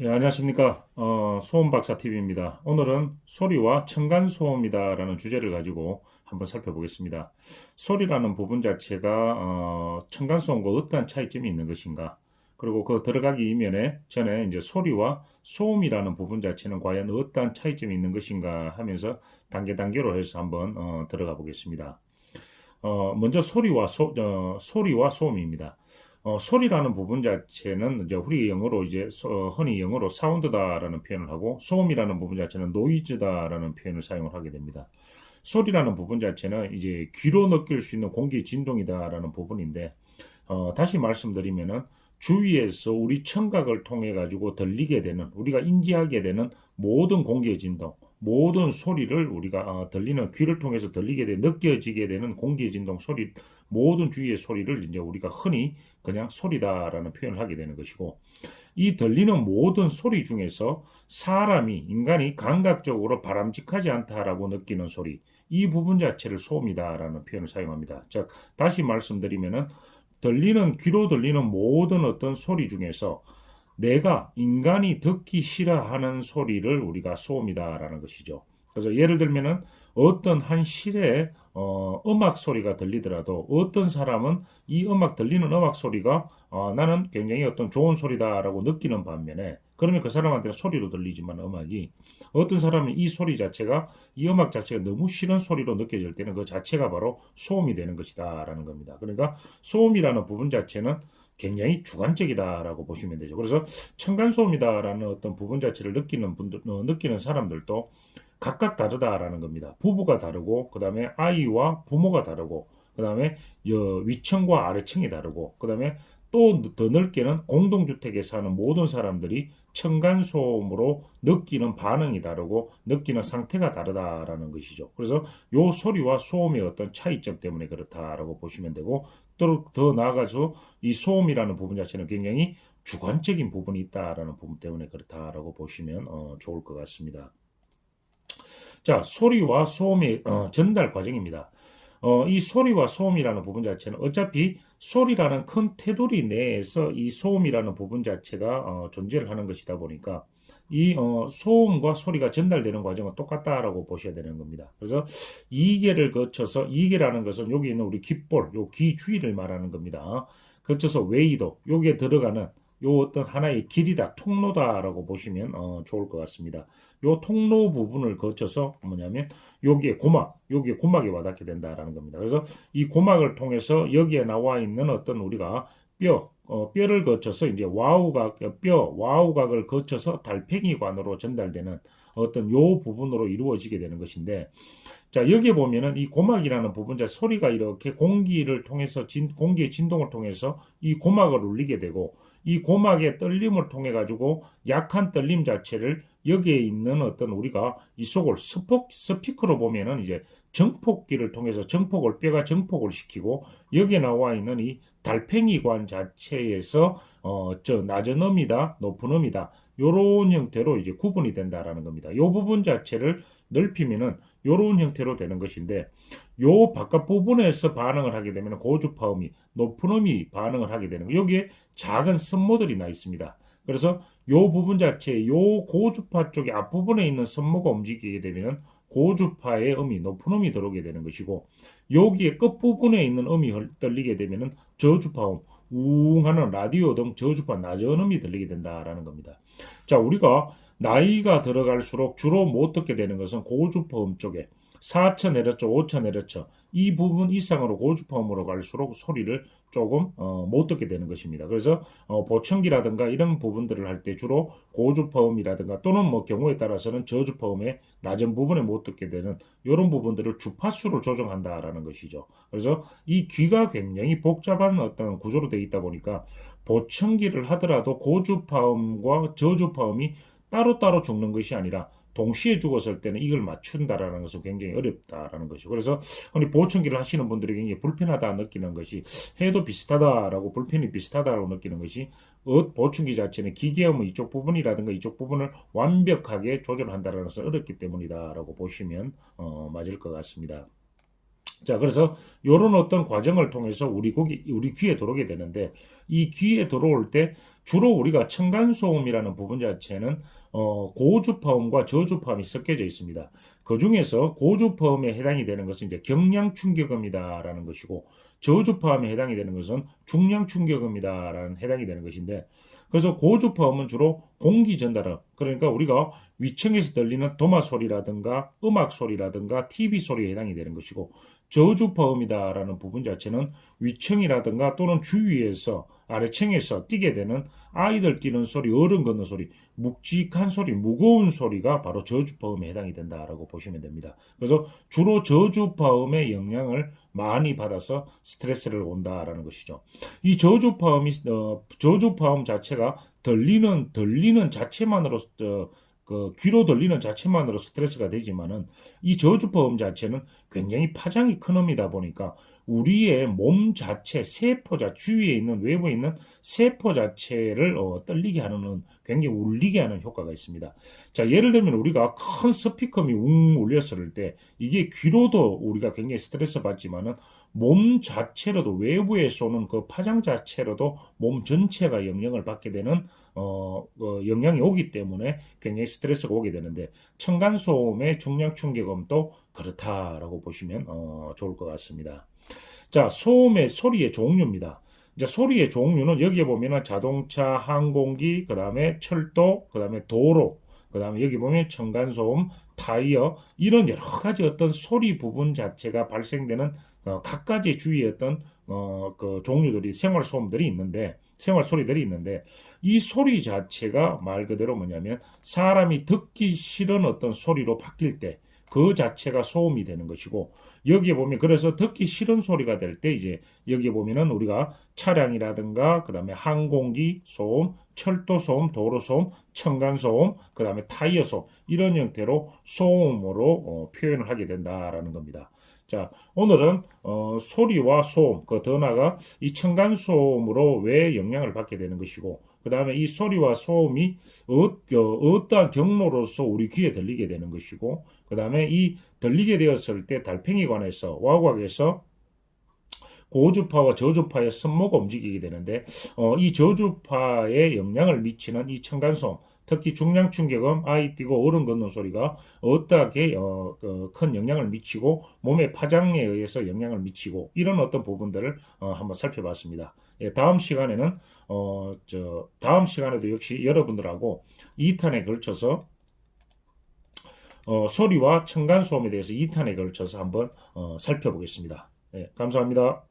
예, 안녕하십니까. 소음박사 TV입니다. 오늘은 소리와 층간소음이다라는 주제를 가지고 한번 살펴보겠습니다. 소리라는 부분 자체가 층간소음과 어떠한 차이점이 있는 것인가? 그리고 그 들어가기 이면에 전에 이제 소리와 소음이라는 부분 자체는 과연 어떠한 차이점이 있는 것인가 하면서 단계로 해서 한번 들어가 보겠습니다. 먼저 소리와 소음입니다. 소리라는 부분 자체는 이제 우리 영어로 이제 흔히 영어로 사운드다라는 표현을 하고 소음이라는 부분 자체는 노이즈다라는 표현을 사용을 하게 됩니다. 소리라는 부분 자체는 이제 귀로 느낄 수 있는 공기 진동이다라는 부분인데 다시 말씀드리면은 주위에서 우리 청각을 통해 가지고 들리게 되는 우리가 인지하게 되는 모든 공기의 진동, 모든 소리를 우리가 들리는 귀를 통해서 들리게 되 느껴지게 되는 공기의 진동 소리 모든 주위의 소리를 이제 우리가 흔히 그냥 소리다라는 표현을 하게 되는 것이고 이 들리는 모든 소리 중에서 사람이 인간이 감각적으로 바람직하지 않다라고 느끼는 소리 이 부분 자체를 소음이다라는 표현을 사용합니다. 즉 다시 말씀드리면은 귀로 들리는 모든 어떤 소리 중에서 내가 인간이 듣기 싫어하는 소리를 우리가 소음이다라는 것이죠. 그래서 예를 들면은 어떤 한 실에 음악 소리가 들리더라도 어떤 사람은 이 들리는 음악 소리가 나는 굉장히 어떤 좋은 소리다라고 느끼는 반면에 그러면 그 사람한테는 소리로 들리지만 음악이 어떤 사람은 이 음악 자체가 너무 싫은 소리로 느껴질 때는 그 자체가 바로 소음이 되는 것이다라는 겁니다. 그러니까 소음이라는 부분 자체는 굉장히 주관적이다라고 보시면 되죠. 그래서 층간소음이다라는 어떤 부분 자체를 느끼는 사람들도 각각 다르다라는 겁니다. 부부가 다르고, 그 다음에 아이와 부모가 다르고, 그 다음에 위층과 아래층이 다르고, 그 다음에 또 더 넓게는 공동주택에 사는 모든 사람들이 층간소음으로 느끼는 반응이 다르고 느끼는 상태가 다르다라는 것이죠. 그래서 요 소리와 소음의 어떤 차이점 때문에 그렇다라고 보시면 되고 또 더 나아가서 이 소음이라는 부분 자체는 굉장히 주관적인 부분이 있다라는 부분 때문에 그렇다라고 보시면 좋을 것 같습니다. 자, 소리와 소음의 전달 과정입니다. 이 소리와 소음이라는 부분 자체는 어차피 소리라는 큰 테두리 내에서 이 소음이라는 부분 자체가 존재를 하는 것이다 보니까 이 소음과 소리가 전달되는 과정은 똑같다라고 보셔야 되는 겁니다. 그래서 이계를 거쳐서 이계라는 것은 여기 있는 우리 귓볼, 요 귀 주위를 말하는 겁니다. 거쳐서 웨이도 여기에 들어가는 요 어떤 하나의 길이다, 통로다라고 보시면 좋을 것 같습니다. 요 통로 부분을 거쳐서 뭐냐면 여기에 고막이 와닿게 된다라는 겁니다. 그래서 이 고막을 통해서 여기에 나와 있는 어떤 우리가 뼈를 거쳐서 이제 와우각을 거쳐서 달팽이관으로 전달되는 어떤 요 부분으로 이루어지게 되는 것인데 자, 여기에 보면은 이 고막이라는 부분, 자, 소리가 이렇게 공기의 진동을 통해서 이 고막을 울리게 되고, 이 고막의 떨림을 통해 가지고 약한 떨림 자체를 여기에 있는 어떤 우리가 이 속을 스피커로 보면은 이제 정폭기를 통해서 뼈가 정폭을 시키고, 여기에 나와 있는 이 달팽이관 자체에서, 낮은 음이다, 높은 음이다, 요런 형태로 이제 구분이 된다라는 겁니다. 요 부분 자체를 넓히면은 요런 형태로 되는 것인데 요 바깥 부분에서 반응을 하게 되면 고주파음이 높은 음이 반응을 하게 되는 거예요. 여기에 작은 섬모들이 나 있습니다. 그래서 요 부분 자체 요 고주파 쪽의 앞부분에 있는 섬모가 움직이게 되면 고주파의 음이 높은 음이 들어오게 되는 것이고 여기에 끝부분에 있는 음이 들리게 되면 저주파음 웅 하는 라디오 등 저주파 낮은 음이 들리게 된다라는 겁니다. 자, 우리가 나이가 들어갈수록 주로 못 듣게 되는 것은 고주파음 쪽에 4,000Hz, 5,000Hz 이 부분 이상으로 고주파음으로 갈수록 소리를 조금 못 듣게 되는 것입니다. 그래서 보청기라든가 이런 부분들을 할 때 주로 고주파음이라든가 또는 뭐 경우에 따라서는 저주파음의 낮은 부분에 못 듣게 되는 이런 부분들을 주파수를 조정한다라는 것이죠. 그래서 이 귀가 굉장히 복잡한 어떤 구조로 되어 있다 보니까 보청기를 하더라도 고주파음과 저주파음이 따로따로 죽는 것이 아니라 동시에 죽었을 때는 이걸 맞춘다라는 것은 굉장히 어렵다라는 것이죠. 그래서 보청기를 하시는 분들이 굉장히 불편하다 느끼는 것이 해도 비슷하다라고 불편이 비슷하다라고 느끼는 것이 보청기 자체는 기계음의 이쪽 부분이라든가 이쪽 부분을 완벽하게 조절한다는 것은 어렵기 때문이다라고 보시면 맞을 것 같습니다. 자, 그래서 요런 어떤 과정을 통해서 우리 귀에 들어오게 되는데, 이 귀에 들어올 때 주로 우리가 층간소음이라는 부분 자체는 고주파음과 저주파음이 섞여져 있습니다. 그 중에서 고주파음에 해당이 되는 것은 이제 경량충격음이다라는 것이고, 저주파음에 해당이 되는 것은 중량충격음이다라는 해당이 되는 것인데, 그래서 고주파음은 주로 공기 전달음, 그러니까 우리가 위층에서 들리는 도마 소리라든가 음악 소리라든가 TV 소리에 해당이 되는 것이고, 저주파음이다라는 부분 자체는 위층이라든가 또는 주위에서 아래층에서 뛰게 되는 아이들 뛰는 소리, 어른 걷는 소리, 묵직한 소리, 무거운 소리가 바로 저주파음에 해당이 된다라고 보시면 됩니다. 그래서 주로 저주파음의 영향을 많이 받아서 스트레스를 온다라는 것이죠. 이 저주파음 자체가 들리는 자체만으로 그 귀로 들리는 자체만으로 스트레스가 되지만은 이 저주파음 자체는 굉장히 파장이 큰 음이다 보니까 우리의 몸 자체, 주위에 있는 외부에 있는 세포 자체를 떨리게 하는, 굉장히 울리게 하는 효과가 있습니다. 자, 예를 들면 우리가 큰 스피커이 울렸을 때 이게 귀로도 우리가 굉장히 스트레스 받지만은 몸 자체로도, 외부에 쏘는 그 파장 자체로도 몸 전체가 영향을 받게 되는 영향이 오기 때문에 굉장히 스트레스가 오게 되는데, 층간소음의 중량충격음도 그렇다라고 보시면 좋을 것 같습니다. 자, 소리의 종류입니다. 이제 소리의 종류는 여기에 보면은 자동차, 항공기, 그 다음에 철도, 그 다음에 도로, 그 다음에 여기 보면 층간소음, 타이어, 이런 여러 가지 어떤 소리 부분 자체가 발생되는 각가지 주위의 어떤 그 종류들이, 생활 소리들이 있는데, 이 소리 자체가 말 그대로 뭐냐면 사람이 듣기 싫은 어떤 소리로 바뀔 때 그 자체가 소음이 되는 것이고, 여기에 보면 그래서 듣기 싫은 소리가 될 때 이제 여기에 보면은 우리가 차량이라든가 그 다음에 항공기 소음, 철도 소음, 도로 소음, 층간 소음, 그 다음에 타이어 소음, 이런 형태로 소음으로 표현을 하게 된다라는 겁니다. 자, 오늘은 소리와 소음, 더 나아가 이 층간 소음으로 왜 영향을 받게 되는 것이고, 그 다음에 이 소리와 소음이 어떠한 경로로서 우리 귀에 들리게 되는 것이고, 그 다음에 이 들리게 되었을 때 달팽이관에서, 와곽에서 고주파와 저주파의 선모가 움직이게 되는데, 이 저주파에 영향을 미치는 이 층간소음, 특히 중량충격음, 아이 뛰고 어른 걷는 소리가 어떻게 큰 영향을 미치고 몸의 파장에 의해서 영향을 미치고, 이런 어떤 부분들을 한번 살펴봤습니다. 예, 다음 시간에도 역시 여러분들하고 2탄에 걸쳐서 소리와 층간소음에 대해서 2탄에 걸쳐서 한번 살펴보겠습니다. 예, 감사합니다.